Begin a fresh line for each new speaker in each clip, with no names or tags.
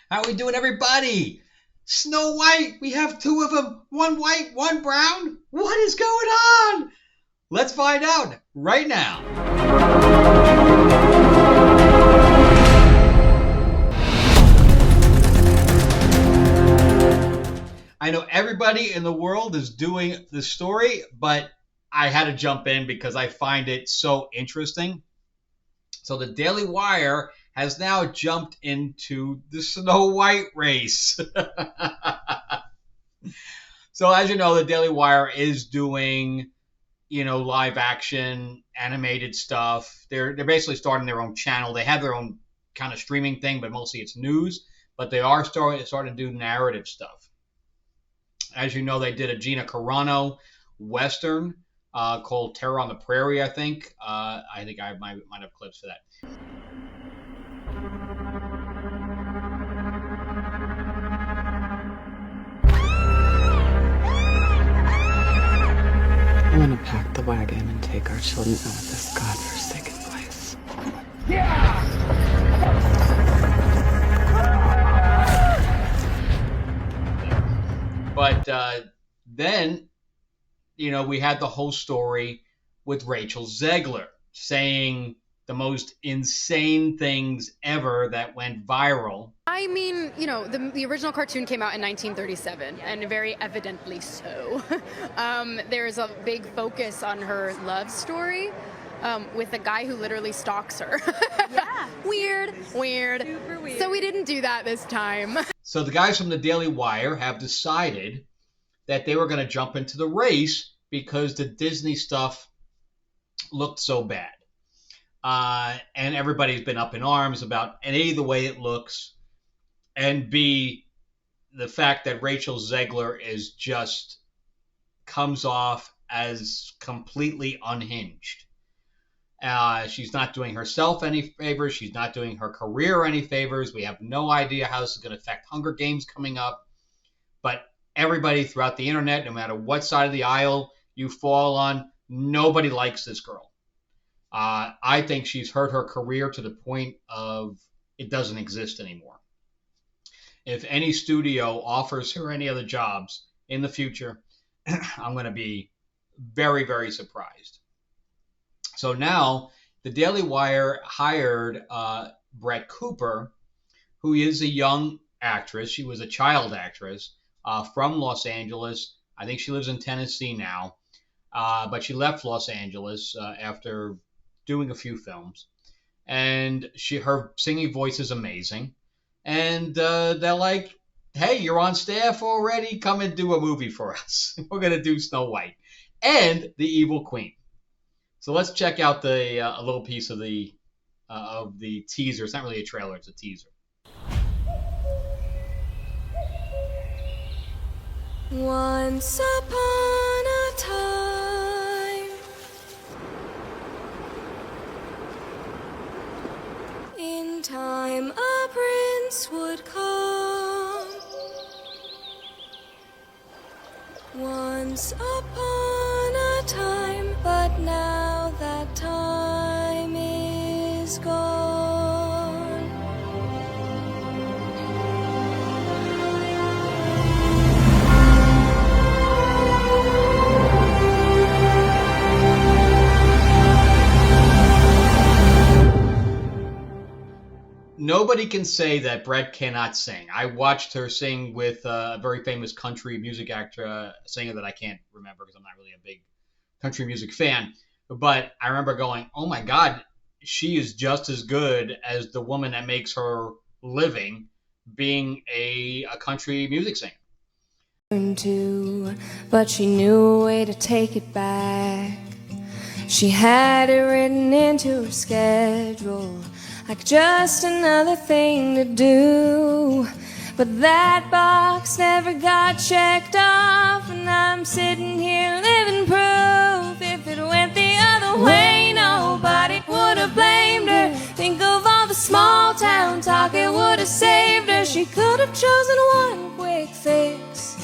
How we doing, everybody? Snow White, we have two of them. One white, one brown. What is going on? Let's find out right now. I know everybody in the world is doing the story, but I had to jump in because I find it so interesting. So the Daily Wire has now jumped into the Snow White race. So as you know, the Daily Wire is doing, live action animated stuff. They're basically starting their own channel. They have their own kind of streaming thing, but mostly it's news. But they are starting to do narrative stuff. As you know, they did a Gina Carano Western called Terror on the Prairie, I think. I think I might have clips for that.
I'm gonna pack the wagon and take our children out of this godforsaken place.
But then, we had the whole story with Rachel Zegler saying the most insane things ever that went viral.
I mean, the original cartoon came out in 1937, and very evidently so. There's a big focus on her love story with a guy who literally stalks her.
Yeah.
Weird.
Super weird.
So we didn't do that this time.
So the guys from the Daily Wire have decided that they were going to jump into the race because the Disney stuff looked so bad. And everybody's been up in arms about A, the way it looks, and B, the fact that Rachel Zegler is just comes off as completely unhinged. She's not doing herself any favors. She's not doing her career any favors. We have no idea how this is going to affect Hunger Games coming up. But everybody throughout the internet, no matter what side of the aisle you fall on, nobody likes this girl. I think she's hurt her career to the point of it doesn't exist anymore. If any studio offers her any other jobs in the future, I'm going to be very, very surprised. So now the Daily Wire hired Brett Cooper, who is a young actress. She was a child actress from Los Angeles. I think she lives in Tennessee now, but she left Los Angeles after doing a few films. And her singing voice is amazing. And they're like, hey, you're on staff already? Come and do a movie for us. We're going to do Snow White and the Evil Queen. So let's check out a little piece of the teaser. It's not really a trailer, it's a teaser.
Once upon a time, in time a prince would come. Once upon a time, but now that time is gone.
Nobody can say that Brett cannot sing. I watched her sing with a very famous country music actor, singer that I can't remember because I'm not really a big country music fan. But I remember going, oh my God, she is just as good as the woman that makes her living being a country music singer.
But she knew a way to take it back. She had it written into her schedule, like just another thing to do. But that box never got checked off, and I'm sitting here living proof. If it went the other way, nobody would have blamed her. Think of all the small town talk, it would have saved her. She could have chosen one quick fix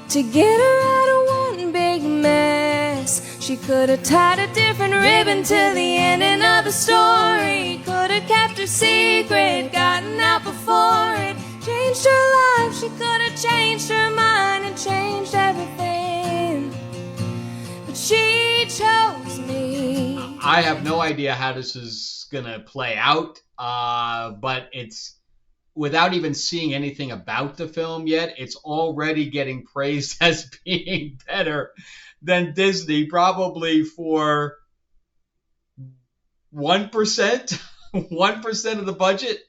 to get her out of one big mess. She could have tied a different ribbon to the ending of the story. Could have kept her secret, gotten out before it changed her life. She could have changed her mind and changed everything, but she chose me.
I have no idea how this is gonna play out, but it's, without even seeing anything about the film yet, it's already getting praised as being better than Disney, probably for 1%, 1% of the budget,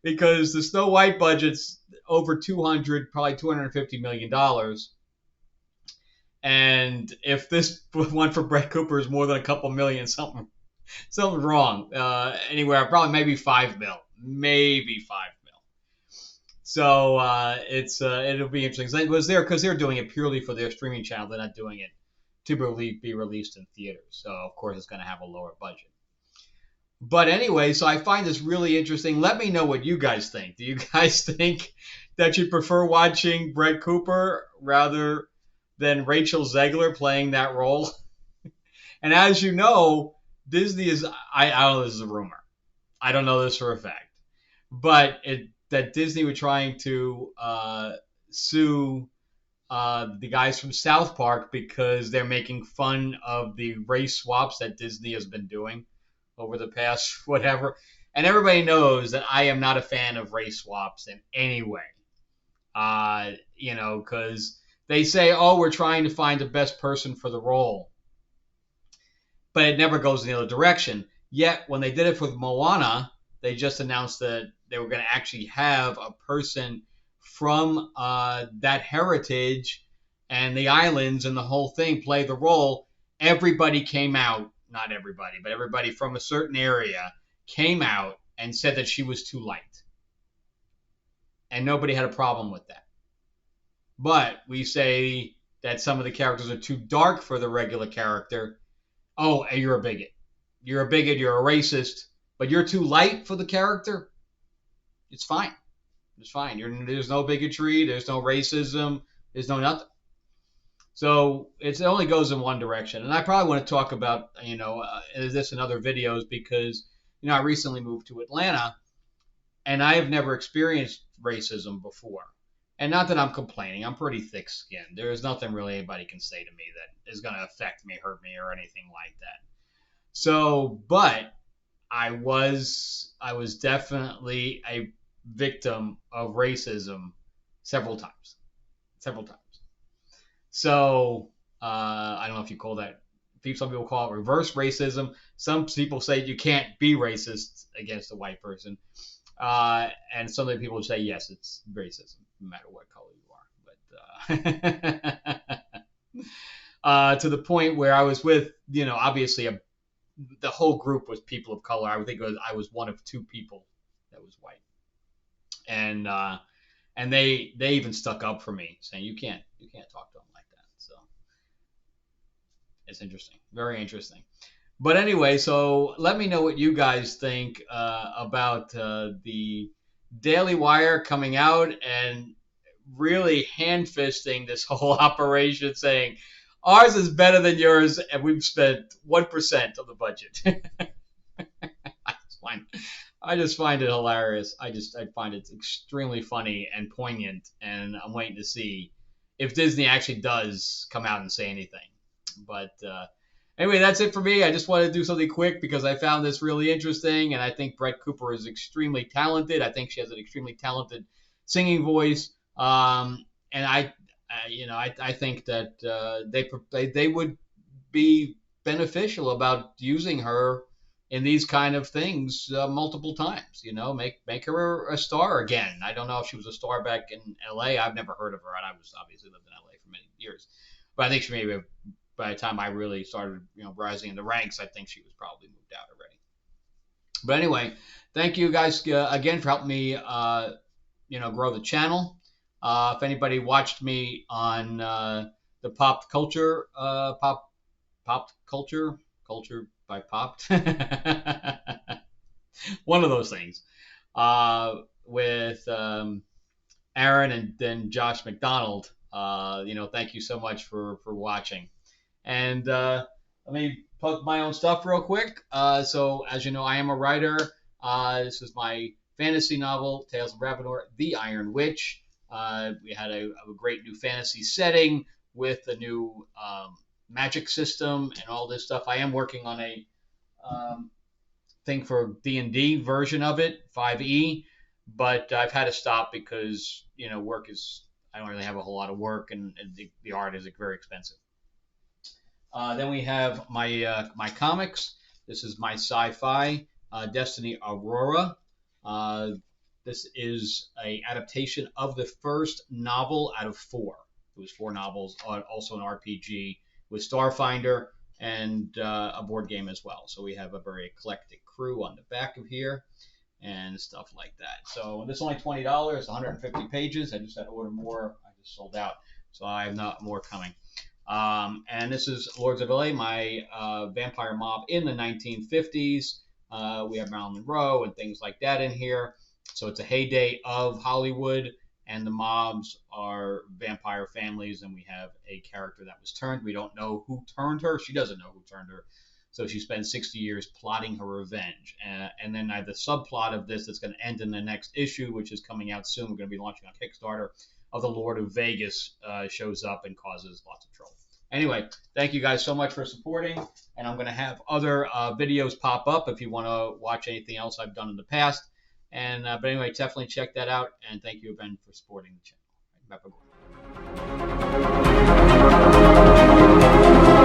because the Snow White budget's over 200, probably $250 million. And if this one for Brett Cooper is more than a couple million, something's wrong. Anywhere, probably maybe 5 mil, maybe 5 mil. So it'll be interesting. It was there because they're doing it purely for their streaming channel. They're not doing it to be released in theaters. So of course it's going to have a lower budget. But anyway, so I find this really interesting. Let me know what you guys think. Do you guys think that you prefer watching Brett Cooper rather than Rachel Zegler playing that role? And as you know, Disney is, I don't know, this is a rumor. I don't know this for a fact. But that Disney were trying to sue the guys from South Park because they're making fun of the race swaps that Disney has been doing over the past whatever. And everybody knows that I am not a fan of race swaps in any way. Because they say, oh, we're trying to find the best person for the role. But it never goes in the other direction. Yet, when they did it with Moana, they just announced that they were going to actually have a person from that heritage and the islands and the whole thing play the role. Everybody came out, not everybody, but everybody from a certain area came out and said that she was too light. And nobody had a problem with that. But we say that some of the characters are too dark for the regular character. Oh, you're a bigot. You're a bigot, you're a racist, but you're too light for the character? It's fine. It's fine. There's no bigotry, there's no racism, there's no nothing. So it only goes in one direction. And I probably want to talk about, this in other videos because, I recently moved to Atlanta and I have never experienced racism before. And not that I'm complaining. I'm pretty thick-skinned. There's nothing really anybody can say to me that is going to affect me, hurt me, or anything like that. So, but I was definitely a victim of racism several times. So, I don't know if you call that, some people call it reverse racism. Some people say you can't be racist against a white person. And some of the people say, yes, it's racism, no matter what color you are. But to the point where I was with, obviously the whole group was people of color. I think I was one of two people that was white. And they even stuck up for me, saying you can't talk to them like that. So it's interesting, very interesting. But anyway, so let me know what you guys think about the Daily Wire coming out and really hand-fisting this whole operation, saying ours is better than yours, and we've spent 1% of the budget. I just find it hilarious. I find it extremely funny and poignant, and I'm waiting to see if Disney actually does come out and say anything. But anyway, that's it for me. I just wanted to do something quick because I found this really interesting, and I think Brett Cooper is extremely talented. I think she has an extremely talented singing voice, and I think that they would be beneficial about using her in these kind of things multiple times. Make her a star again. I don't know if she was a star back in L.A. I've never heard of her, and I was obviously lived in L.A. for many years, but I think she maybe. By the time I really started, rising in the ranks, I think she was probably moved out already. But anyway, thank you guys again for helping me, grow the channel. If anybody watched me on the pop culture by Popped, one of those things, with Aaron and then Josh McDonald. Thank you so much for watching. And let me plug my own stuff real quick. So, as you know, I am a writer. This is my fantasy novel, Tales of Ravenor, The Iron Witch. We had a great new fantasy setting with a new magic system and all this stuff. I am working on a thing for D&D version of it, 5e, but I've had to stop because work is, I don't really have a whole lot of work, and the art is very expensive. Then we have my comics. This is my sci-fi, Destiny Aurora. This is a adaptation of the first novel out of 4. It was 4 novels, also an RPG with Starfinder and a board game as well. So we have a very eclectic crew on the back of here and stuff like that. So this is only $20, 150 pages. I just had to order more. I just sold out. So I have not more coming. And this is Lords of LA, my vampire mob in the 1950s. We have Marilyn Monroe and things like that in here. So it's a heyday of Hollywood, and the mobs are vampire families, and we have a character that was turned. We don't know who turned her. She doesn't know who turned her. So she spends 60 years plotting her revenge. And then the subplot of this that's going to end in the next issue, which is coming out soon. We're going to be launching on Kickstarter, of the Lord of Vegas shows up and causes lots of trouble. Anyway, thank you guys so much for supporting, and I'm going to have other videos pop up if you want to watch anything else I've done in the past. And but anyway, definitely check that out, and thank you again for supporting the channel. Bye-bye.